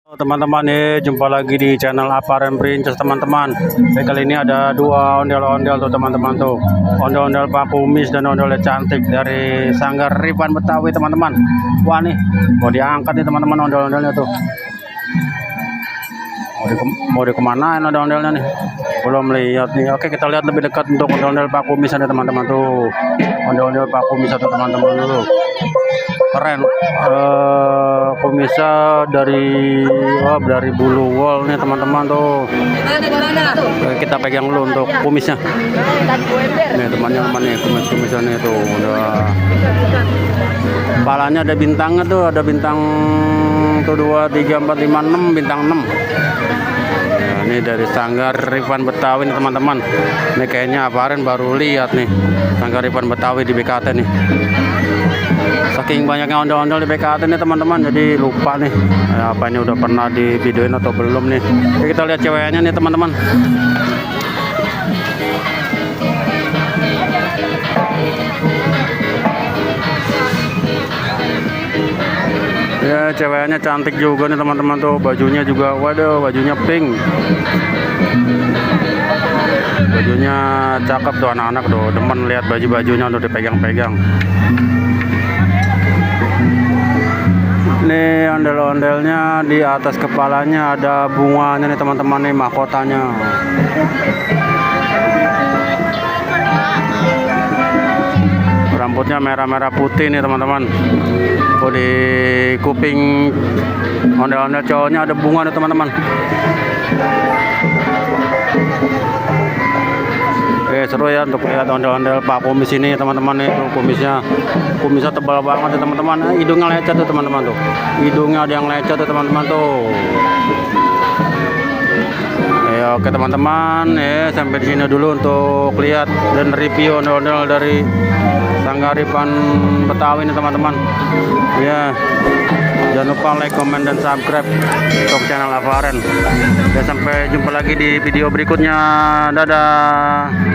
Teman-teman jumpa lagi di channel Aparen Princess teman-teman. Kali ini ada dua ondel-ondel tuh teman-teman tuh. Ondel-ondel Pak Kumis dan ondel cantik dari Sanggar Rifan Betawi teman-teman. Wah nih mau diangkat nih teman-teman ondel-ondelnya tuh. Mau di kemana ondel-ondelnya nih? Belum lihat nih. Oke, kita lihat lebih dekat untuk ondel-ondel Pak Kumis ada teman-teman tuh. Ondel-ondel Pak Kumis atau teman-teman dulu. Keren, kumisnya dari bulu wol nih teman-teman tuh. Kita pegang dulu untuk kumisnya. Nih teman-teman nih kumisnya nih tuh udah. Kepalanya ada bintangnya tuh, ada bintang tuh 2, 3, 4, 5, 6 bintang 6. Nah, ini dari Sanggar Rifan Betawi nih teman-teman. Ini kayaknya Aparen baru lihat nih Sanggar Rifan Betawi di BKT nih. Saking banyaknya ondel-ondel di BKT nih teman-teman, jadi lupa nih apa ini udah pernah di videoin atau belum nih. Oke, kita lihat ceweknya nih teman-teman. Ya, ceweknya cantik juga nih teman-teman tuh. Bajunya juga, waduh, bajunya pink. Bajunya cakep tuh, anak-anak tuh demen lihat baju-bajunya udah dipegang-pegang. Nih ondel-ondelnya di atas kepalanya ada bunganya nih teman-teman nih, mahkotanya. Rambutnya merah-merah putih nih teman-teman. Oh, di kuping ondel-ondel cowoknya ada bunga nih teman-teman. Oke, seru ya untuk lihat ondel-ondel Pak Kumis ini teman-teman nih. Tuh kumisnya tebal banget ya teman-teman. Hidungnya lecet tuh teman-teman tuh. Hidungnya ada yang lecet tuh teman-teman tuh. Oke teman-teman, sampai di sini dulu untuk lihat dan review ondel-ondel dari Sanggar Rifan Betawi ini teman-teman. Ya, jangan lupa like, comment, dan subscribe untuk channel Aparen. Dan sampai jumpa lagi di video berikutnya. Dadah.